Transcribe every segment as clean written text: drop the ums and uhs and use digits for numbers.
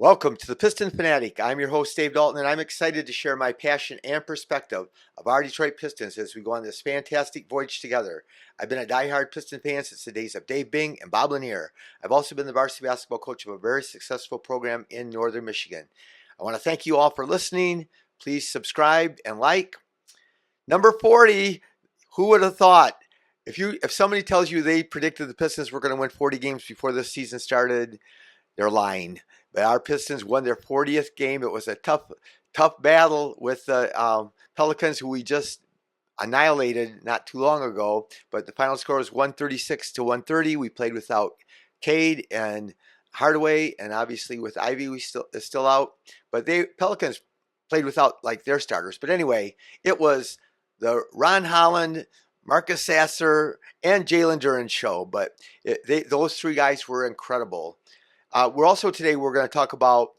Welcome to the Piston Fanatic. I'm your host, Dave Dalton, and I'm excited to share my passion and perspective of our Detroit Pistons as we go on this fantastic voyage together. I've been a diehard Piston fan since the days of Dave Bing and Bob Lanier. I've also been the varsity basketball coach of a very successful program in northern Michigan. I want to thank you all for listening. Please subscribe and like. Number 40, who would have thought? If somebody tells you they predicted the Pistons were going to win 40 games before this season started, they're lying. But our Pistons won their 40th game. It was a tough battle with the Pelicans, who we just annihilated not too long ago. But the final score was 136-130. We played without Cade and Hardaway, and obviously with Ivy, is still out. But Pelicans played without like their starters. But anyway, it was the Ron Holland, Marcus Sasser, and Jalen Duren show. But those three guys were incredible. We're going to talk about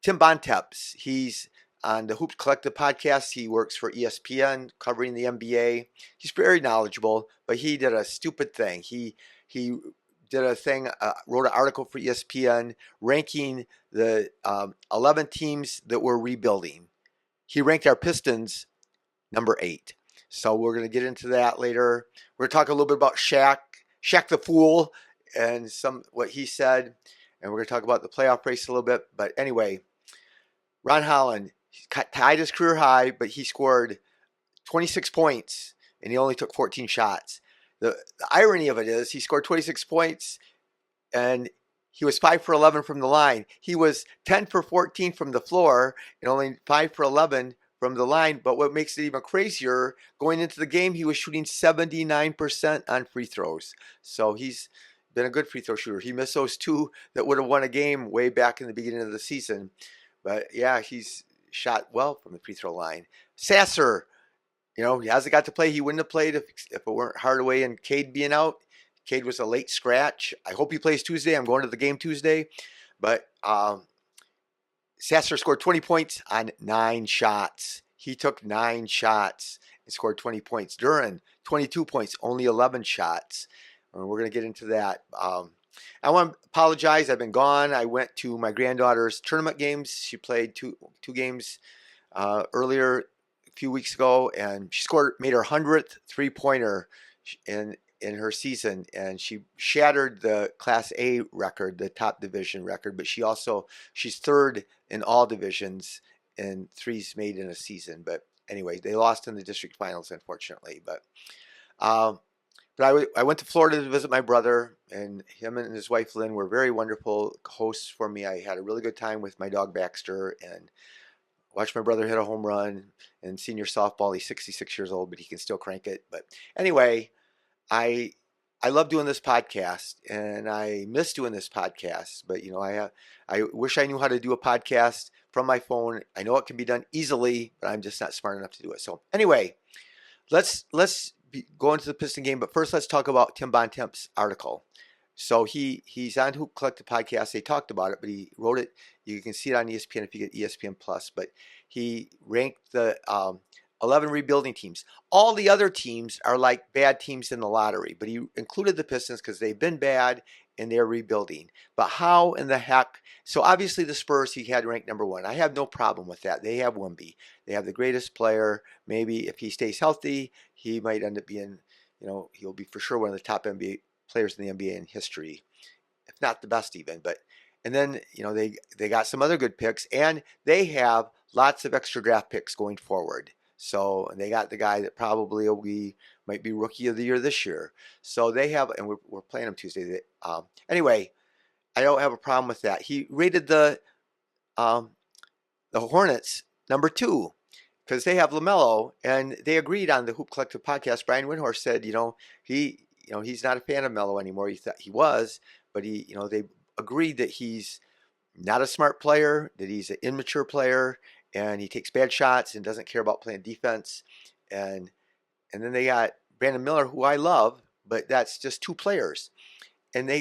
Tim Bontemps. He's on the Hoops Collective podcast. He works for ESPN covering the NBA. He's very knowledgeable, but he did a stupid thing. He did a thing, wrote an article for ESPN ranking the 11 teams that were rebuilding. He ranked our Pistons number 8. So we're going to get into that later. We're going to talk a little bit about Shaq the Fool, and what he said. And we're going to talk about the playoff race a little bit. But anyway, Ron Holland tied his career high, but he scored 26 points, and he only took 14 shots. The irony of it is he scored 26 points, and he was 5 for 11 from the line. He was 10 for 14 from the floor and only 5 for 11 from the line. But what makes it even crazier, going into the game, he was shooting 79% on free throws. So he's been a good free throw shooter. He missed those 2 that would have won a game way back in the beginning of the season. But yeah, he's shot well from the free throw line. Sasser, he hasn't got to play. He wouldn't have played if it weren't Hardaway and Cade being out. Cade was a late scratch. I hope he plays Tuesday. I'm going to the game Tuesday. But Sasser scored 20 points on 9 shots. He took 9 shots and scored 20 points. Duren, 22 points, only 11 shots. We're going to get into that. I want to apologize. I've been gone. I went to my granddaughter's tournament games. She played two games earlier a few weeks ago, and she made her 100th three-pointer in her season, and she shattered the Class A record, the top division record. But she's third in all divisions in threes made in a season. But anyway, they lost in the district finals, unfortunately. But I went to Florida to visit my brother, and him and his wife Lynn were very wonderful hosts for me. I had a really good time with my dog Baxter, and watched my brother hit a home run in senior softball. He's 66 years old, but he can still crank it. But anyway, I love doing this podcast, and I miss doing this podcast. But I wish I knew how to do a podcast from my phone. I know it can be done easily, but I'm just not smart enough to do it. So anyway, let's go into the Piston game, but first let's talk about Tim Bontemps' article. So he's on Hoop Collective podcast. They talked about it, but he wrote it. You can see it on ESPN if you get ESPN Plus. But he ranked the 11 rebuilding teams. All the other teams are like bad teams in the lottery, but he included the Pistons because they've been bad and they're rebuilding. But how in the heck? So obviously the Spurs he had ranked number 1. I have no problem with that. They have Wemby. They have the greatest player. Maybe if he stays healthy, he might end up being, he'll be for sure one of the top NBA players in the NBA in history, if not the best even. But and then they got some other good picks, and they have lots of extra draft picks going forward. So they got the guy that probably might be Rookie of the Year this year. So they have, and we're playing them Tuesday. Anyway, I don't have a problem with that. He rated the Hornets number 2 because they have LaMelo, and they agreed on the Hoop Collective podcast. Brian Windhorst said, he's not a fan of Melo anymore. He thought he was, but they agreed that he's not a smart player, that he's an immature player, and he takes bad shots and doesn't care about playing defense. And then they got Brandon Miller, who I love, but that's just 2 players. And they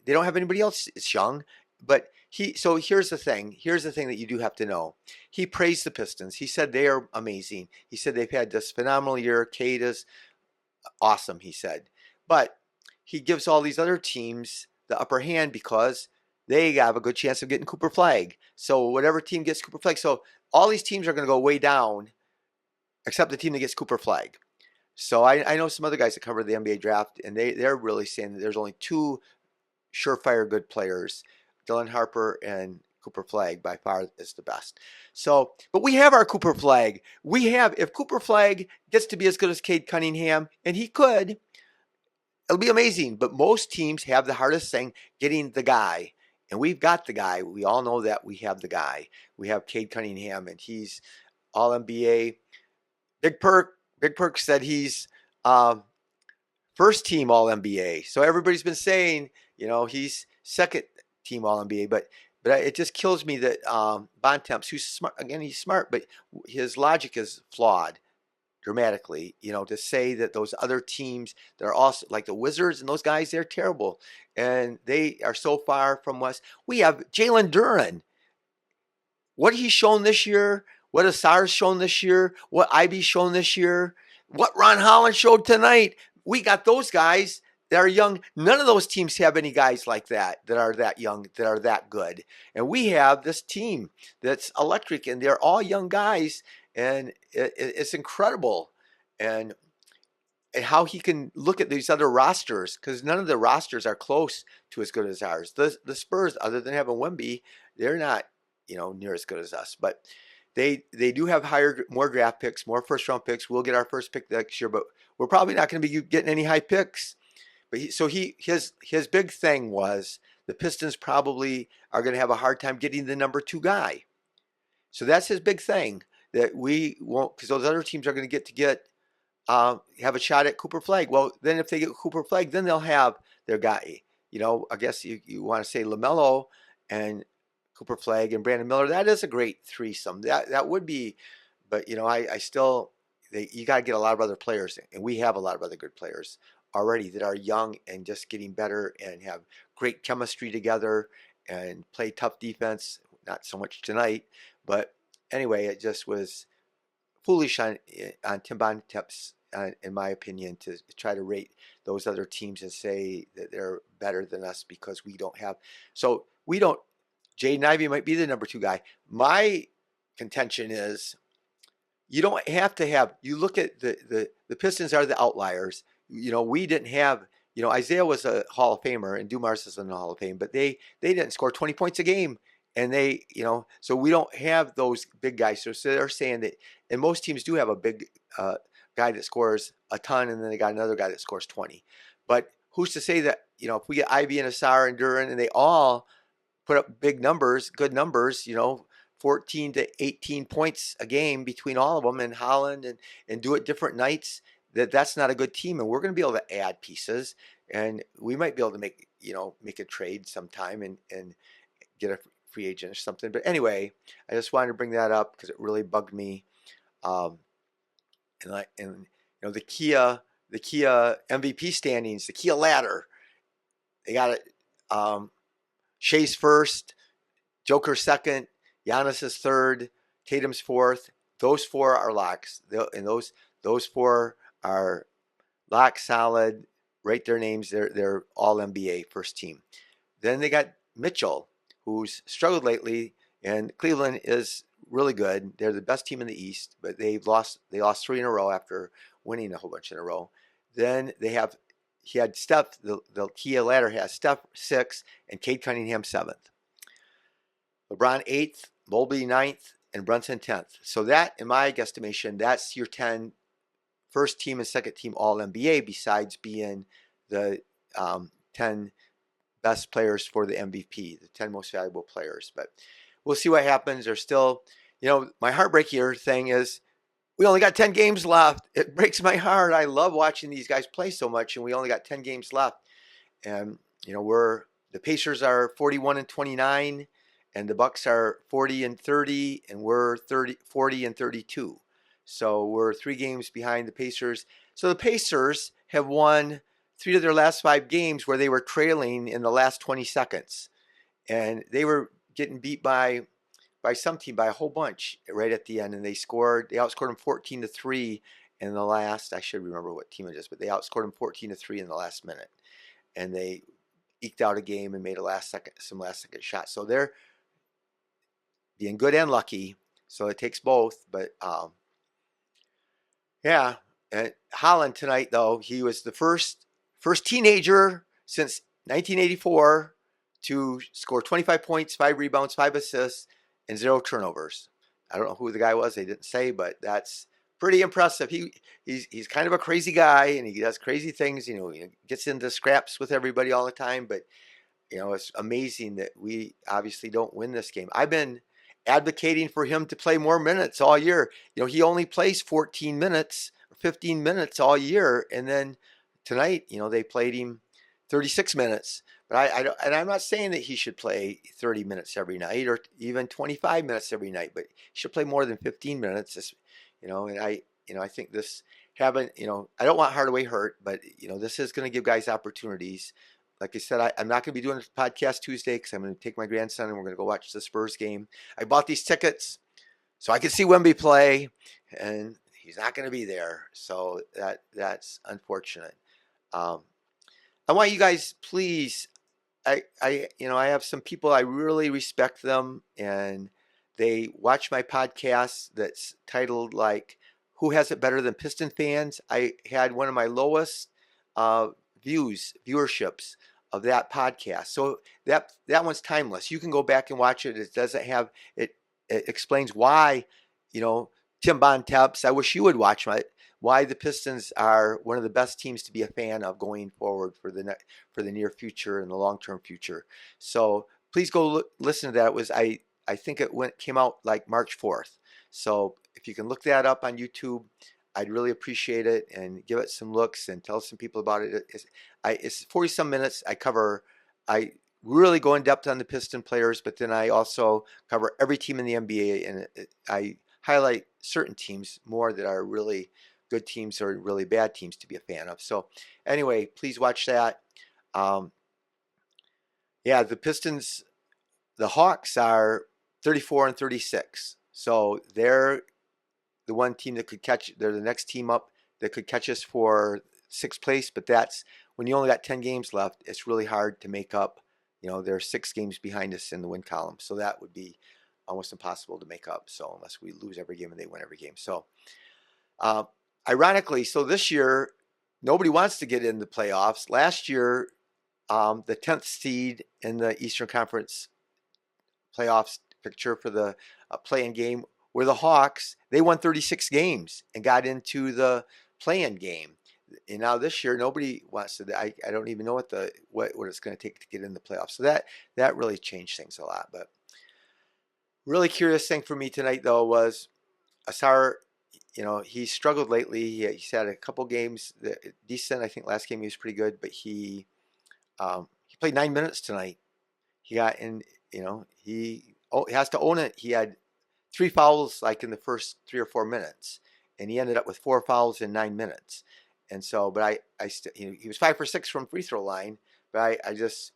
don't have anybody else. It's young, but so here's the thing. Here's the thing that you do have to know. He praised the Pistons. He said they are amazing. He said they've had this phenomenal year. Cade is awesome, he said. But he gives all these other teams the upper hand because they have a good chance of getting Cooper Flag. So whatever team gets Cooper Flag, so all these teams are going to go way down, except the team that gets Cooper Flag. So I know some other guys that cover the NBA draft, and they're really saying that there's only two surefire good players, Dylan Harper and Cooper Flag by far is the best. So, but we have our Cooper Flag. We have, if Cooper Flag gets to be as good as Cade Cunningham, and he could, it'll be amazing. But most teams have the hardest thing getting the guy. And we've got the guy. We all know that we have the guy. We have Cade Cunningham, and he's all NBA. Big Perk said he's first team All NBA. So everybody's been saying, he's second team All NBA. But it just kills me that Bontemps, who's smart, again, he's smart, but his logic is flawed dramatically. To say that those other teams that are also like the Wizards and those guys, they're terrible, and they are so far from us. We have Jalen Duren. What he's shown this year, what Sasser's shown this year, what Ivy's shown this year, what Ron Holland showed tonight. We got those guys that are young. None of those teams have any guys like that are that young, that are that good. And we have this team that's electric, and they're all young guys, and it's incredible. And how he can look at these other rosters, because none of the rosters are close to as good as ours. The Spurs, other than having Wemby, they're not near as good as us. But they do have more draft picks, more first round picks. We'll get our first pick next year, but we're probably not going to be getting any high picks. But his big thing was the Pistons probably are going to have a hard time getting the number 2 guy. So that's his big thing, that we won't, because those other teams are going to get have a shot at Cooper Flag. Well, then if they get Cooper Flag, then they'll have their guy. I guess you want to say LaMelo and Cooper Flag and Brandon Miller. That is a great threesome. That would be, but I still, you got to get a lot of other players, and we have a lot of other good players already that are young and just getting better and have great chemistry together and play tough defense. Not so much tonight, but anyway, it just was foolish on Tim Bontemps, in my opinion, to try to rate those other teams and say that they're better than us because we don't have. So we don't. Jaden Ivey might be the number 2 guy. My contention is you don't have to have. You look at the Pistons are the outliers. We didn't have. Isaiah was a Hall of Famer and Dumars is in the Hall of Fame, but they didn't score 20 points a game. And they, so we don't have those big guys. So they're saying that, and most teams do have a big guy that scores a ton, and then they got another guy that scores 20. But who's to say that, if we get Ivy and Sasser and Duren, and they all put up big numbers, good numbers, 14 to 18 points a game between all of them, and Holland, and do it different nights, that's not a good team. And we're going to be able to add pieces, and we might be able to make a trade sometime and get a free agent or something. But anyway, I just wanted to bring that up because it really bugged me. The Kia MVP standings, the Kia ladder, they got it. Shea's first, Joker second, Giannis is third, Tatum's fourth. Those 4 are locks, and those 4 are lock solid. Write their names. They're all NBA first team. Then they got Mitchell, who's struggled lately, and Cleveland is really good. They're the best team in the East, but they lost 3 in a row after winning a whole bunch in a row. Then he had Steph, the Kia ladder has Steph 6 and Cade Cunningham 7th. LeBron 8th, Mobley 9th, and Brunson 10th. So that, in my guesstimation, that's your 10 first team and second team All NBA, besides being the 10 best players for the MVP, the 10 most valuable players. But we'll see what happens. There's still, my heartbreaker thing is we only got 10 games left. It breaks my heart. I love watching these guys play so much, and we only got 10 games left. And, the Pacers are 41-29, and the Bucks are 40-30, and we're 40-32. So we're 3 games behind the Pacers. So the Pacers have won 3 of their last 5 games where they were trailing in the last 20 seconds. And they were getting beat by some team by a whole bunch right at the end. And they outscored them 14-3 in the last, I should remember what team it is, but they outscored them 14-3 in the last minute. And they eked out a game and made some last second shots. So they're being good and lucky. So it takes both. But yeah, and Holland tonight though, he was the first teenager since 1984 to score 25 points, 5 rebounds, 5 assists, and 0 turnovers. I don't know who the guy was; they didn't say, but that's pretty impressive. He's kind of a crazy guy, and he does crazy things. He gets into scraps with everybody all the time. But it's amazing that we obviously don't win this game. I've been advocating for him to play more minutes all year. He only plays 14 minutes, 15 minutes all year, and then tonight, they played him 36 minutes. But I don't, and I'm not saying that he should play 30 minutes every night or even 25 minutes every night, but he should play more than 15 minutes. And I think this having, I don't want Hardaway hurt, but this is going to give guys opportunities. Like I said, I'm not going to be doing a podcast Tuesday because I'm going to take my grandson and we're going to go watch the Spurs game. I bought these tickets so I could see Wemby play, and he's not going to be there. So that's unfortunate. I want you guys, please. I have some people, I really respect them, and they watch my podcast that's titled like "Who Has It Better Than Piston Fans?" I had one of my lowest viewerships of that podcast. So that one's timeless. You can go back and watch it. It doesn't have it. It explains why, Tim Bontemps. I wish you would watch why the Pistons are one of the best teams to be a fan of going forward for the near future and the long term future. So please go listen to that. It was I think came out like March 4th. So if you can look that up on YouTube, I'd really appreciate it, and give it some looks and tell some people about it. It's 40 some minutes. I really go in depth on the Piston players, but then I also cover every team in the NBA, and I highlight certain teams more that are really good teams or really bad teams to be a fan of. So anyway, please watch that. Yeah, the Pistons, the Hawks are 34 and 36. So they're the one team that could catch. They're the next team up that could catch us for 6th place. But that's when you only got 10 games left. It's really hard to make up. They're 6 games behind us in the win column. So that would be almost impossible to make up. So unless we lose every game and they win every game. So ironically, so this year, nobody wants to get in the playoffs. Last year, the 10th seed in the Eastern Conference playoffs picture for the play-in game were the Hawks. They won 36 games and got into the play-in game. And now this year, nobody wants to. I don't even know what it's going to take to get in the playoffs. So that really changed things a lot. But really curious thing for me tonight, though, was Sasser. He struggled lately. He's had a couple games that decent. I think last game he was pretty good, but he played 9 minutes tonight. He got in. He has to own it. He had 3 fouls like in the first 3 or 4 minutes, and he ended up with 4 fouls in 9 minutes. And so, but he was 5 for 6 from free throw line. But I just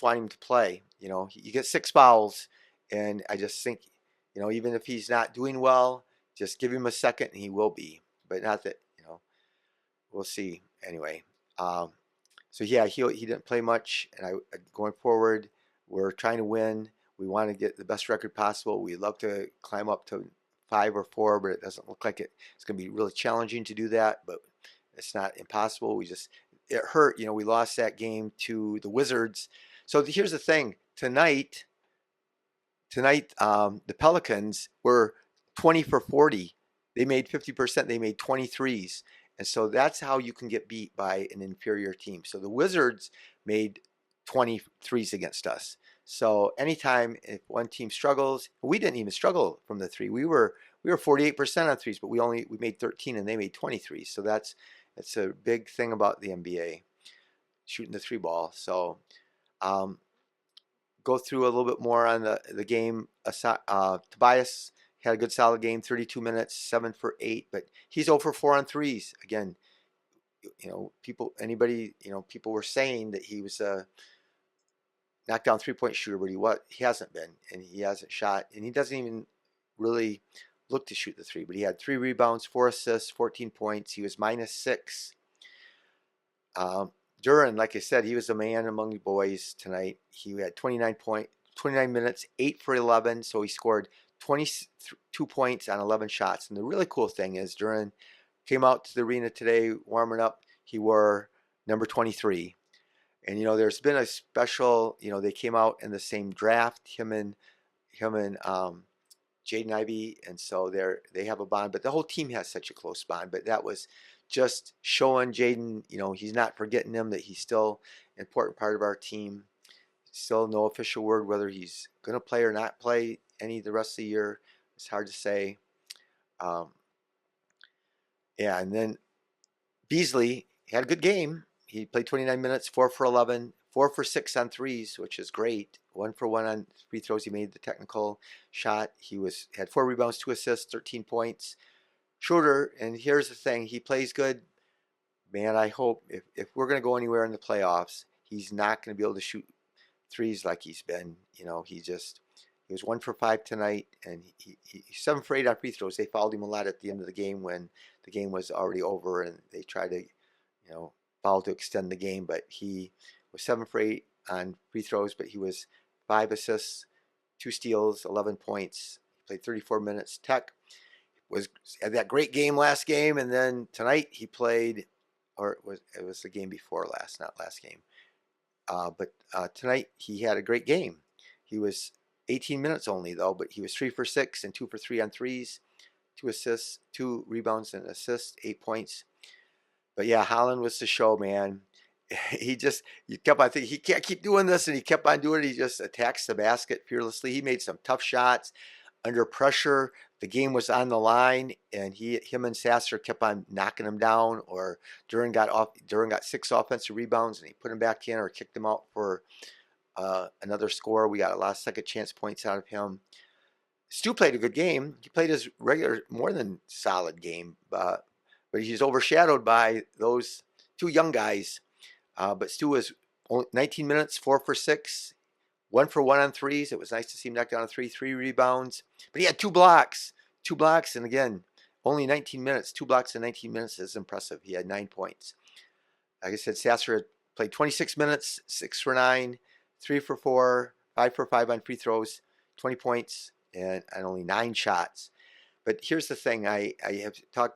want him to play. You get 6 fouls, and I just think, even if he's not doing well, just give him a second, and he will be. But not that, we'll see. Anyway, so yeah, he didn't play much, and going forward, we're trying to win. We want to get the best record possible. We love to climb up to 5 or 4, but it doesn't look like it's going to be really challenging to do that. But it's not impossible. It hurt. We lost that game to the Wizards. So here's the thing. Tonight, the Pelicans were 20 for 40. They made 50%. They made 23s. And so that's how you can get beat by an inferior team. So the Wizards made 23s against us. So anytime if one team struggles, we didn't even struggle from the 3. We were 48% on 3s, but we made 13 and they made 23. So that's a big thing about the NBA, shooting the 3 ball. So go through a little bit more on the game. Tobias had a good solid game, 32 minutes, 7 for 8, but he's 0 for 4 on 3s. Again, people were saying that he was a knockdown 3-point shooter, but he hasn't been, and he hasn't shot, and he doesn't even really look to shoot the 3, but he had 3 rebounds, 4 assists, 14 points. He was -6. Duren, like I said, he was the man among the boys tonight. He had 29 minutes, 8 for 11, so he scored 22 points on 11 shots. And the really cool thing is Duren came out to the arena today warming up. He wore number 23. And there's been a special, they came out in the same draft, him and Jaden Ivey, and so they have a bond. But the whole team has such a close bond. But that was just showing Jaden, he's not forgetting him, that he's still an important part of our team. Still no official word whether he's going to play or not play any the rest of the year. It's hard to say. Yeah, and then Beasley had a good game. He played 29 minutes, 4 for 11, 4 for 6 on threes, which is great. 1 for 1 on free throws. He made the technical shot. He had 4 rebounds, 2 assists, 13 points. Schroeder, and here's the thing, he plays good. Man, I hope if we're going to go anywhere in the playoffs, he's not going to be able to shoot threes like he's been. He was 1 for 5 tonight, and he's 7 for 8 on free throws. They fouled him a lot at the end of the game when the game was already over, and they tried to, foul to extend the game. But he was 7 for 8 on free throws, but he was 5 assists, 2 steals, 11 points. He played 34 minutes. Tech had that great game last game, and then tonight he played, or it was the game before last, not last game. But tonight he had a great game. He was 18 minutes only though, but he was 3 for 6 and 2 for 3 on threes, 2 assists, 2 rebounds and assists, 8 points. But yeah, Holland was the show, man. You kept on thinking he can't keep doing this, and he kept on doing it. He just attacks the basket fearlessly. He made some tough shots under pressure. The game was on the line, and him and Sasser kept on knocking him down. Or Duren got 6 offensive rebounds, and he put him back in or kicked him out for another score. We got a lot of second chance points out of him. Stu played a good game. He played his regular, more than solid game, but he's overshadowed by those 2 young guys. But Stu was 19 minutes, 4 for 6, 1 for 1 on threes. It was nice to see him knock down a 3 rebounds. But he had 2 blocks. 2 blocks, and again, only 19 minutes. 2 blocks in 19 minutes is impressive. He had 9 points. Like I said, Sasser played 26 minutes, 6 for 9, 3 for 4, 5 for 5 on free throws, 20 points, and only 9 shots. But here's the thing. I have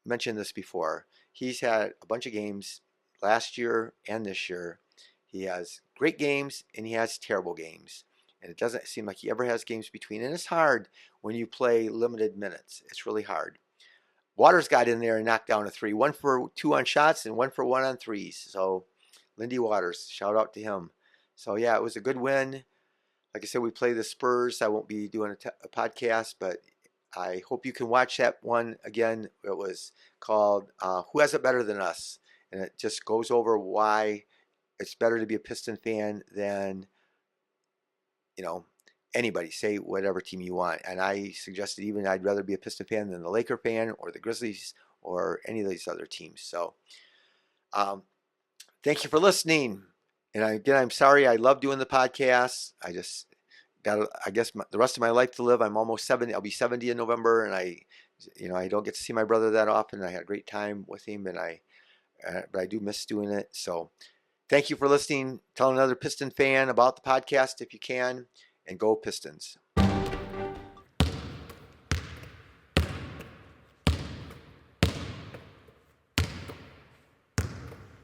mentioned this before. He's had a bunch of games last year and this year. He has great games and he has terrible games. And it doesn't seem like he ever has games between. And it's hard when you play limited minutes. It's really hard. Waters got in there and knocked down a 3. 1 for 2 on shots and 1 for 1 on threes. So Lindy Waters, shout out to him. So yeah, it was a good win. Like I said, we play the Spurs. I won't be doing a podcast, but I hope you can watch that one again. It was called Who Has It Better Than Us? And it just goes over why it's better to be a Piston fan than, anybody. Say whatever team you want. And I suggested even I'd rather be a Piston fan than the Laker fan or the Grizzlies or any of these other teams. So thank you for listening. And again, I'm sorry. I love doing the podcast. I just got, I guess, the rest of my life to live. I'm almost 70. I'll be 70 in November. And I don't get to see my brother that often. I had a great time with him, but I do miss doing it. So thank you for listening. Tell another Piston fan about the podcast if you can, and go Pistons.